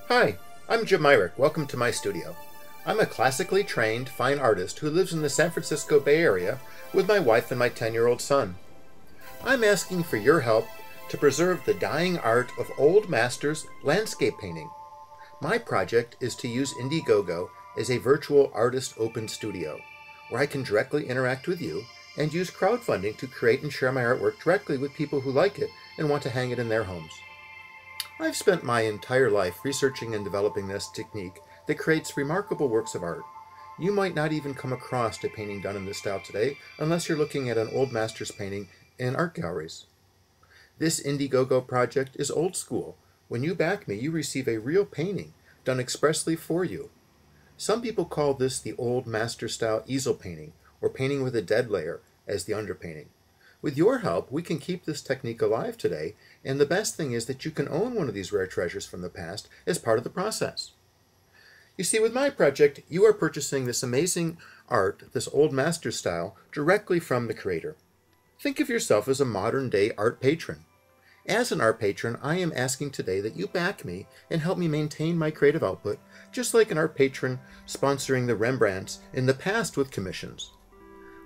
Hi, I'm Jim Myrick. Welcome to my studio. I'm a classically trained fine artist who lives in the San Francisco Bay Area with my wife and my 10-year-old son. I'm asking for your help to preserve the dying art of old masters landscape painting. My project is to use Gogo as a virtual artist open studio, where I can directly interact with you and use crowdfunding to create and share my artwork directly with people who like it and want to hang it in their homes. I've spent my entire life researching and developing this technique that creates remarkable works of art. You might not even come across a painting done in this style today unless you're looking at an old master's painting in art galleries. This Gogo project is old school. When you back me, you receive a real painting done expressly for you. Some people call this the old master style easel painting, or painting with a dead layer as the underpainting. With your help, we can keep this technique alive today, and the best thing is that you can own one of these rare treasures from the past as part of the process. You see, with my project, you are purchasing this amazing art, this old master style, directly from the creator. Think of yourself as a modern-day art patron. As an art patron, I am asking today that you back me and help me maintain my creative output, just like an art patron sponsoring the Rembrandts in the past with commissions.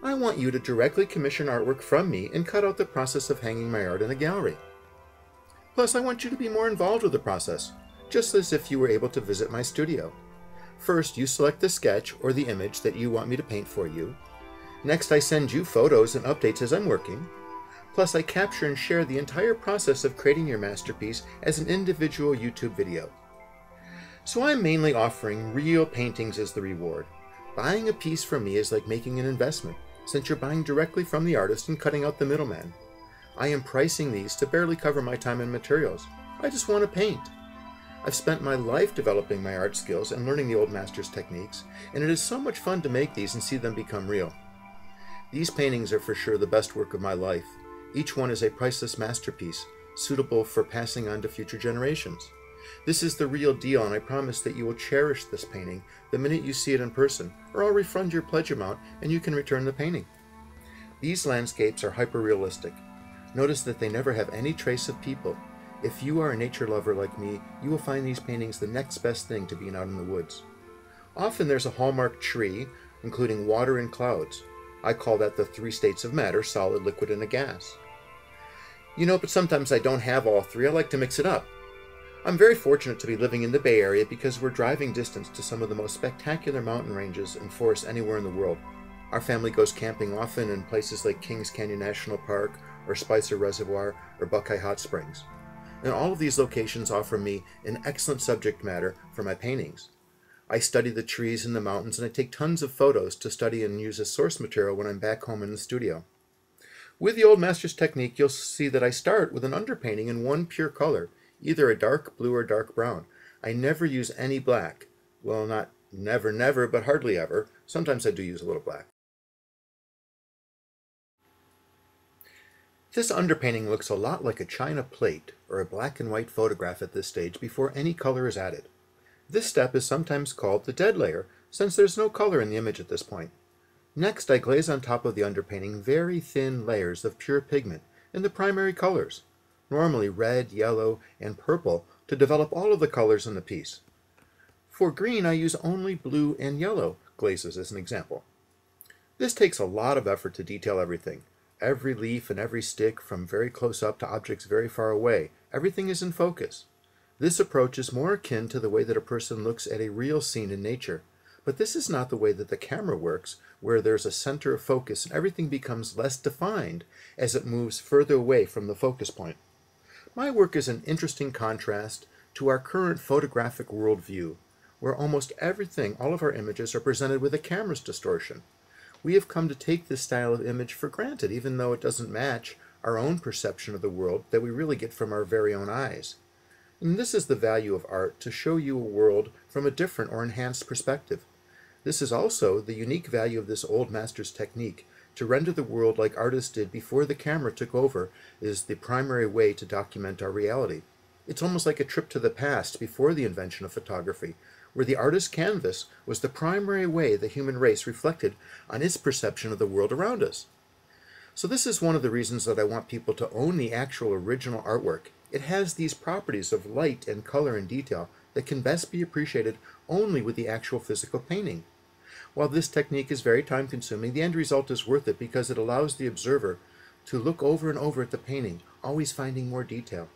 I want you to directly commission artwork from me and cut out the process of hanging my art in a gallery. Plus, I want you to be more involved with the process, just as if you were able to visit my studio. First, you select the sketch or the image that you want me to paint for you. Next, I send you photos and updates as I'm working. Plus, I capture and share the entire process of creating your masterpiece as an individual YouTube video. So I'm mainly offering real paintings as the reward. Buying a piece from me is like making an investment, since you're buying directly from the artist and cutting out the middleman. I am pricing these to barely cover my time and materials. I just want to paint. I've spent my life developing my art skills and learning the old master's techniques, and it is so much fun to make these and see them become real. These paintings are for sure the best work of my life. Each one is a priceless masterpiece, suitable for passing on to future generations. This is the real deal, and I promise that you will cherish this painting the minute you see it in person, or I'll refund your pledge amount and you can return the painting. These landscapes are hyper-realistic. Notice that they never have any trace of people. If you are a nature lover like me, you will find these paintings the next best thing to being out in the woods. Often there's a hallmark tree, including water and clouds. I call that the three states of matter: solid, liquid, and a gas. But sometimes I don't have all three. I like to mix it up. I'm very fortunate to be living in the Bay Area because we're driving distance to some of the most spectacular mountain ranges and forests anywhere in the world. Our family goes camping often in places like Kings Canyon National Park, or Spicer Reservoir, or Buckeye Hot Springs. And all of these locations offer me an excellent subject matter for my paintings. I study the trees and the mountains, and I take tons of photos to study and use as source material when I'm back home in the studio. With the old master's technique, you'll see that I start with an underpainting in one pure color, either a dark blue or dark brown. I never use any black. Well, not never, but hardly ever. Sometimes I do use a little black. This underpainting looks a lot like a china plate or a black and white photograph at this stage before any color is added. This step is sometimes called the dead layer, since there's no color in the image at this point. Next, I glaze on top of the underpainting very thin layers of pure pigment in the primary colors, normally red, yellow, and purple, to develop all of the colors in the piece. For green, I use only blue and yellow glazes as an example. This takes a lot of effort to detail everything. Every leaf and every stick, from very close up to objects very far away, everything is in focus. This approach is more akin to the way that a person looks at a real scene in nature, but this is not the way that the camera works, where there's a center of focus and everything becomes less defined as it moves further away from the focus point. My work is an interesting contrast to our current photographic worldview, where almost everything, all of our images, are presented with a camera's distortion. We have come to take this style of image for granted, even though it doesn't match our own perception of the world that we really get from our very own eyes. And this is the value of art, to show you a world from a different or enhanced perspective. This is also the unique value of this old master's technique. To render the world like artists did before the camera took over is the primary way to document our reality. It's almost like a trip to the past before the invention of photography, where the artist's canvas was the primary way the human race reflected on its perception of the world around us. So this is one of the reasons that I want people to own the actual original artwork. It has these properties of light and color and detail that can best be appreciated only with the actual physical painting. While this technique is very time-consuming, the end result is worth it because it allows the observer to look over and over at the painting, always finding more detail.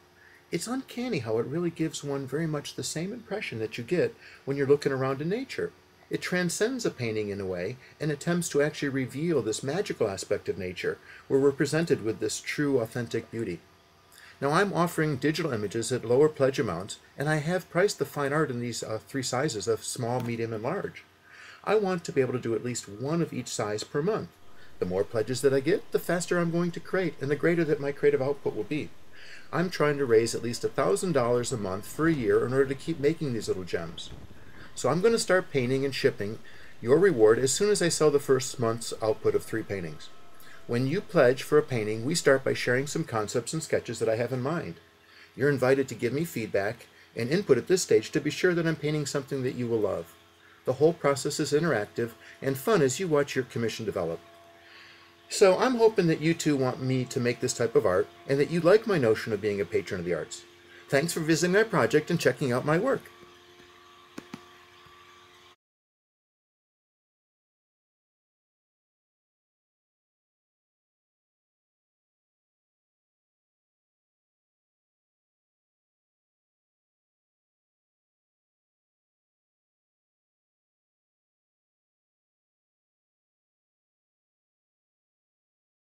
It's uncanny how it really gives one very much the same impression that you get when you're looking around in nature. It transcends a painting in a way and attempts to actually reveal this magical aspect of nature where we're presented with this true, authentic beauty. Now, I'm offering digital images at lower pledge amounts, and I have priced the fine art in these 3 sizes of small, medium, and large. I want to be able to do at least one of each size per month. The more pledges that I get, the faster I'm going to create, and the greater that my creative output will be. I'm trying to raise at least $1,000 a month for a year in order to keep making these little gems. So I'm going to start painting and shipping your reward as soon as I sell the first month's output of 3 paintings. When you pledge for a painting, we start by sharing some concepts and sketches that I have in mind. You're invited to give me feedback and input at this stage to be sure that I'm painting something that you will love. The whole process is interactive and fun as you watch your commission develop. So I'm hoping that you too want me to make this type of art and that you like my notion of being a patron of the arts. Thanks for visiting my project and checking out my work.